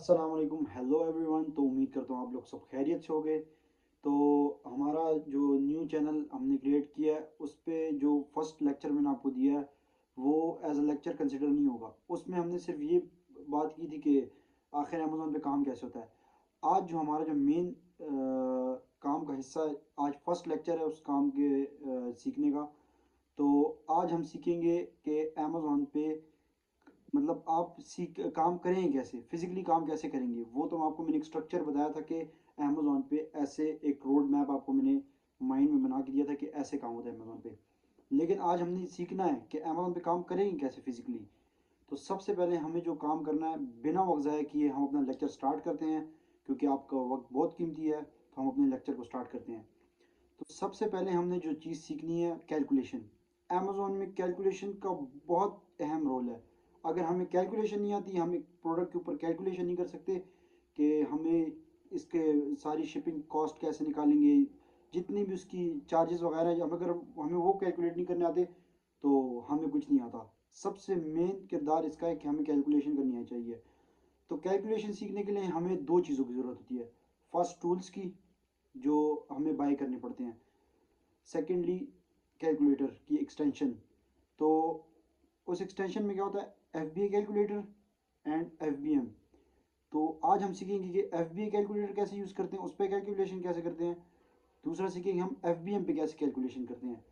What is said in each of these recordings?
अस्सलाम वालेकुम, hello everyone. तो उम्मीद करता हूँ आप लोग सब खैरियत से होंगे। तो हमारा जो न्यू चैनल हमने क्रिएट किया है उस पे जो फर्स्ट लेक्चर मैंने आपको दिया है वो एज अ लेक्चर कंसिडर नहीं होगा। उसमें हमने सिर्फ ये बात की थी कि आखिर अमेज़ोन पे काम कैसे होता है। आज जो हमारा जो मेन काम का हिस्सा है, आज फर्स्ट लेक्चर है उस काम के सीखने का। तो आज हम सीखेंगे कि अमेज़ोन पे मतलब आप सीख काम करेंगे कैसे, फिजिकली काम कैसे करेंगे। वो तो आपको मैंने एक स्ट्रक्चर बताया था कि अमेजोन पे ऐसे एक रोड मैप आपको मैंने माइंड में बना के दिया था कि ऐसे काम होता है अमेजोन पे। लेकिन आज हमने सीखना है कि अमेजोन पे काम करेंगे कैसे फिजिकली। तो सबसे पहले हमें जो काम करना है, बिना वक्त ज़ाया किए हम अपना लेक्चर स्टार्ट करते हैं, क्योंकि आपका वक्त बहुत कीमती है। तो हम अपने लेक्चर को स्टार्ट करते हैं। तो सबसे पहले हमने जो चीज़ सीखनी है, कैलकुलेशन। अमेज़ोन में कैलकुलेशन का बहुत अहम रोल है। अगर हमें कैलकुलेशन नहीं आती, हम एक प्रोडक्ट के ऊपर कैलकुलेशन नहीं कर सकते कि हमें इसके सारी शिपिंग कॉस्ट कैसे निकालेंगे, जितनी भी उसकी चार्जेस वगैरह हैं, हम अगर हमें वो कैलकुलेट नहीं करने आते तो हमें कुछ नहीं आता। सबसे मेन किरदार इसका है कि हमें कैलकुलेशन करनी आनी चाहिए। तो कैलकुलेशन सीखने के लिए हमें दो चीज़ों की ज़रूरत होती है। फर्स्ट, टूल्स की, जो हमें बाय करने पड़ते हैं। सेकेंडली, कैलकुलेटर की एक्सटेंशन। तो उस एक्सटेंशन में क्या होता है, F B A calculator and F B M. तो आज हम सीखेंगे कि एफ बी ए कैलकुलेटर कैसे यूज़ करते हैं, उस पर कैलकुलेशन कैसे करते हैं। दूसरा सीखेंगे हम एफ बी एम पे कैसे कैलकुलेशन करते हैं।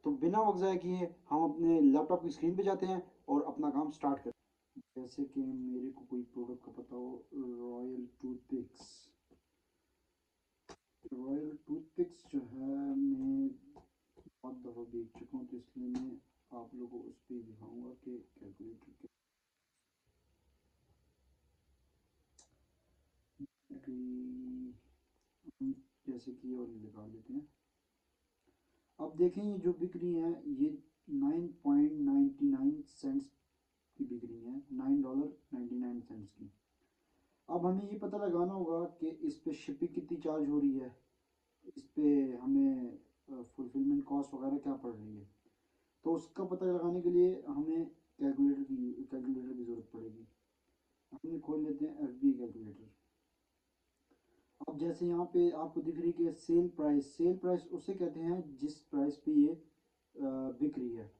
तो बिना वक्त ज़ाया किए हम अपने लैपटॉप की स्क्रीन पे जाते हैं और अपना काम स्टार्ट करते हैं। जैसे कि मेरे को कोई प्रोडक्ट का पता हो, रॉयल टूथपिक्स। रॉयल टूथपिक्स जो है, मैं बहुत दफ़ा देख चुका हूँ, तो इसलिए मैं आप लोगों को उस पर दिखाऊंगा कि कैलकुलेटर की जैसे कि ये वाली लगा लेते हैं। अब देखें, ये जो बिक रही है ये 9.99 की बिक रही है, $9.99 की। अब हमें ये पता लगाना होगा कि इस पे शिपिंग कितनी चार्ज हो रही है, इस पे हमें फुलफिलमेंट कॉस्ट वगैरह क्या पड़ रही है। तो उसका पता लगाने के लिए हमें कैलकुलेटर की ज़रूरत पड़ेगी। हमने खोल लेते हैं एफ बी कैलकुलेटर। अब जैसे यहाँ पे आपको दिख रही है कि सेल प्राइस, सेल प्राइस उसे कहते हैं जिस प्राइस पे ये बिक रही है।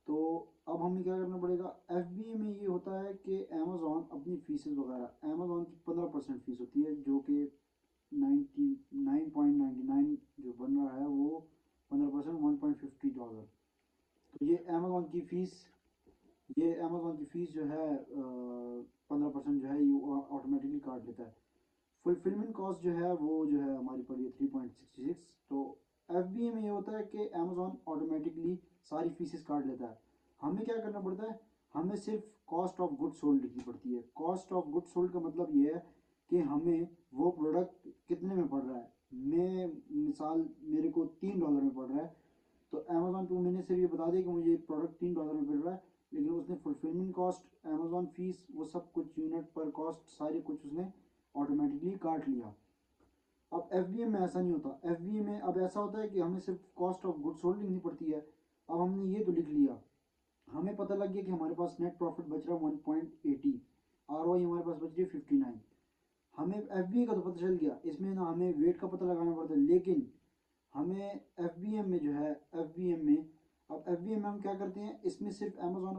तो अब हमें क्या करना पड़ेगा, एफ बी में ये होता है कि अमेज़ॉन अपनी फीसेस वगैरह, अमेज़ॉन की 15% फीस होती है, जो कि 99.99 जो बन रहा है वो 15%, $1.50। तो ये अमेज़ॉन की फ़ीस जो है 15% जो है ये ऑटोमेटिकली काट लेता है। फुलफिलमेंट कॉस्ट जो है वो जो है हमारी पड़ी है 3.66। तो एफ बी ए में ये होता है कि अमेज़ॉन ऑटोमेटिकली सारी फीसेस काट लेता है। हमें क्या करना पड़ता है, हमें सिर्फ कॉस्ट ऑफ गुड सोल्ड लिखनी पड़ती है। कॉस्ट ऑफ गुड सोल्ड का मतलब ये है कि हमें वो प्रोडक्ट कितने में पड़ रहा है। मैं मिसाल, मेरे को $3 में पड़ रहा है, तो अमेज़ॉन पे मैंने सिर्फ ये बता दिया कि मुझे प्रोडक्ट $3 में मिल रहा है, लेकिन उसने फुलफिलमेंट कॉस्ट, अमेज़ॉन फीस, वो सब कुछ यूनिट पर कॉस्ट सारे कुछ उसने ऑटोमेटिकली काट लिया। अब एफ बी एम में ऐसा नहीं होता। एफ बी एम में अब ऐसा होता है कि हमें सिर्फ कॉस्ट ऑफ गुड सोल्ड लिखनी पड़ती है। अब हमने ये तो लिख लिया, हमें पता लग गया कि हमारे पास नेट प्रॉफिट बच रहा है 1.80, आर ओ आई हमारे पास बच रही है 59। हमें एफ बी ए का तो पता चल गया, इसमें ना हमें वेट का पता लगाना पड़ता है। लेकिन हमें एफ बी एम में जो है, एफ बी एम में, अब एफ बी एम में हम क्या करते हैं, इसमें सिर्फ अमेजोन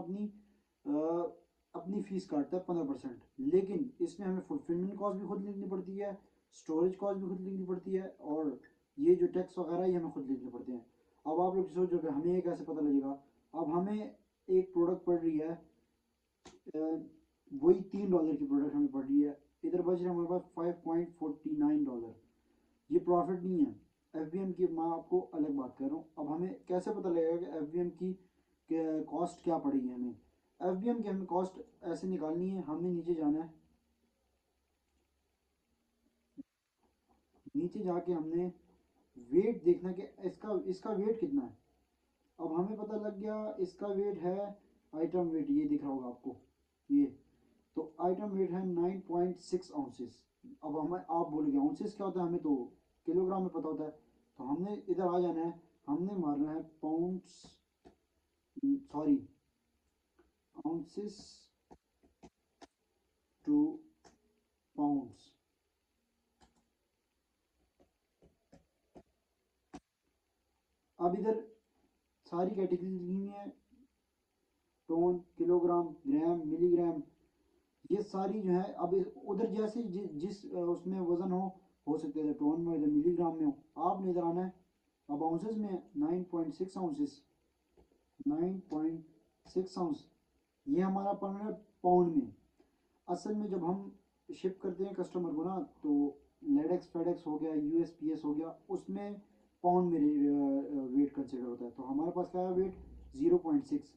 अपनी फ़ीस काटता है 15%। लेकिन इसमें हमें फुलफिलमेंट कॉस्ट भी खुद लिखनी पड़ती है, स्टोरेज कॉस्ट भी खुद लिखनी पड़ती है, और ये जो टैक्स वगैरह ये हमें खुद लिखने पड़ते हैं। अब आप लोग सोच रहे हो हमें ये कैसे पता लगेगा। अब हमें एक प्रोडक्ट पड़ रही है, वही $3 की प्रोडक्ट हमें पड़ रही है, इधर बच रहे हैं हमारे पास $5.49। ये प्रॉफिट नहीं है। एफ बी एम की मैं आपको अलग बात कर रहा हूँ। अब हमें कैसे पता लगेगा कि एफ बी एम की कॉस्ट क्या पड़ेगी हमें। एफ बी एम की हमें कॉस्ट ऐसे निकालनी है, हमें नीचे जाना है, नीचे जाके हमने वेट देखना कि इसका इसका वेट कितना है। अब हमें पता लग गया इसका वेट है, आइटम वेट ये दिख रहा होगा आपको ये। तो आइटम वेट है 9.6 आउंसेस। अब हमें आप बोलोगे आउंसेस क्या होता है, हमें तो किलोग्राम में पता होता है। तो हमने इधर आ जाना है, हमने मारना है pounds, sorry, ounces to pounds. अब इधर सारी कैटेगरीज ली हुई हैं, टोन, किलोग्राम, ग्राम, मिलीग्राम, ये सारी जो है। अब उधर जैसे जिस उसमें वजन हो सकते थे टोन में, इधर मिलीग्राम में हो, आपने इधर आना है। अब आउंसेस में 9.6 आउंसेस, 9.6 आउंस, ये हमारा पड़ रहा है पाउंड में। असल में जब हम शिप करते हैं कस्टमर को ना, तो लेडेक्स फेडेक्स हो गया, यूएसपीएस हो गया, उसमें पाउंड में वेट कंसिडर होता है। तो हमारे पास क्या है वेट, 0.6।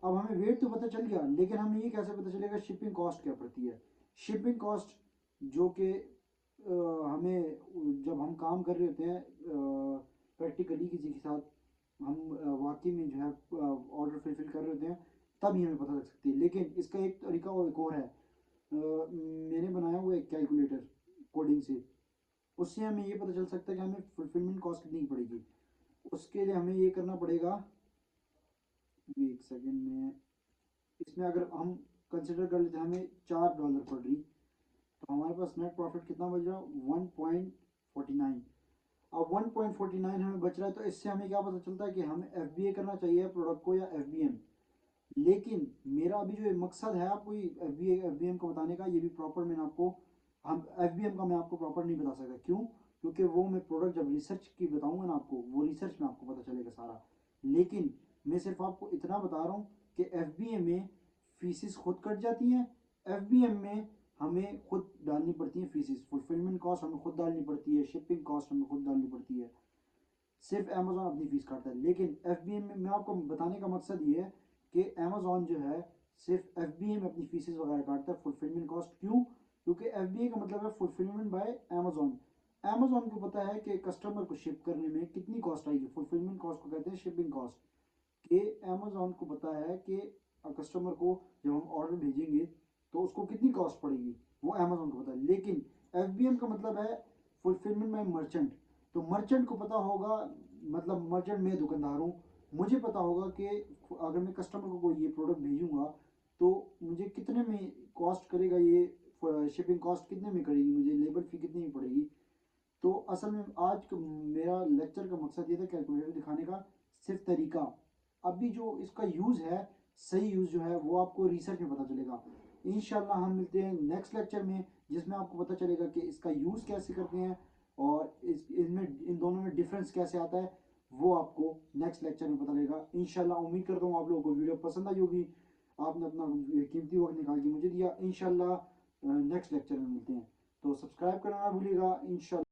अब हमें वेट तो पता चल गया, लेकिन हमें ये कैसे पता चलेगा शिपिंग कॉस्ट क्या पड़ती है। शिपिंग कॉस्ट जो कि हमें जब हम काम कर रहे होते हैं प्रैक्टिकली किसी के साथ, हम वाकई में जो है ऑर्डर फुलफिल कर रहे होते हैं, तभी हमें पता लग सकती है। लेकिन इसका एक तरीका और एक और है, मैंने बनाया हुआ एक कैलकुलेटर कोडिंग से, उससे हमें ये पता चल सकता है कि हमें फुलफिलमेंट कॉस्ट कितनी की पड़ेगी। उसके लिए हमें ये करना पड़ेगा, एक सेकेंड में, इसमें अगर हम कंसिडर कर लेते हैं हमें $4 पड़ रही, तो हमारे पास नेट प्रॉफिट कितना बच रहा, 1.49। अब 1.49 हमें बच रहा है, तो इससे हमें क्या पता चलता है कि हमें एफ करना चाहिए प्रोडक्ट को या एफ। लेकिन मेरा अभी जो मकसद है आपको एफ को बताने का, ये भी प्रॉपर मैंने आपको, हम एफ का मैं आपको प्रॉपर नहीं बता सकता। क्यों? क्योंकि वो मैं प्रोडक्ट जब रिसर्च की बताऊंगा ना आपको, वो रिसर्च में आपको पता चलेगा सारा। लेकिन मैं सिर्फ आपको इतना बता रहा हूँ कि एफ में फीसिस खुद कट जाती हैं, एफ में हमें खुद डालनी पड़ती है फीसिस, फुलफिलमेंट कॉस्ट हमें खुद डालनी पड़ती है, शिपिंग कॉस्ट हमें खुद डालनी पड़ती है। सिर्फ अमेजोन अपनी फीस काटता है। लेकिन एफ में मैं आपको बताने का मकसद ये है कि अमेजोन जो है सिर्फ एफ में अपनी फीसेस वगैरह काटता है, फुलफिलमेंट कॉस्ट। क्यों? क्योंकि एफ का मतलब है फुलफिलमेंट बाय अमेजोन। अमेजोन को पता है कि कस्टमर को शिप करने में कितनी कॉस्ट आएगी, फुलफिलमेंट कॉस्ट को कहते हैं शिपिंग कॉस्ट। कि अमेजोन को पता है कि कस्टमर को जब हम ऑर्डर भेजेंगे तो उसको कितनी कॉस्ट पड़ेगी, वो अमेजोन को पता है। लेकिन एफ का मतलब है फुलफिलमेंट बाय मर्चेंट। तो मर्चेंट को पता होगा, मतलब मर्चेंट में दुकानदार हूँ, मुझे पता होगा कि अगर मैं कस्टमर को कोई ये प्रोडक्ट भेजूंगा तो मुझे कितने में कॉस्ट करेगा, ये शिपिंग कॉस्ट कितने में करेगी, मुझे लेबर फी कितनी में पड़ेगी। तो असल में आज मेरा लेक्चर का मकसद ये था कैलकुलेटर दिखाने का, सिर्फ तरीका। अभी जो इसका यूज़ है, सही यूज़ जो है वो आपको रिसर्च में पता चलेगा। इंशाल्लाह हम मिलते हैं नेक्स्ट लेक्चर में, जिसमें आपको पता चलेगा कि इसका यूज़ कैसे करते हैं और इनमें इन दोनों में डिफरेंस कैसे आता है, वो आपको नेक्स्ट लेक्चर में पता लगेगा इंशाल्लाह। उम्मीद करता हूँ आप लोगों को वीडियो पसंद आई होगी, आपने अपना कीमती वक्त निकाल के मुझे दिया। इंशाल्लाह नेक्स्ट लेक्चर में मिलते हैं, तो सब्सक्राइब करना ना भूलिएगा इंशाल्लाह।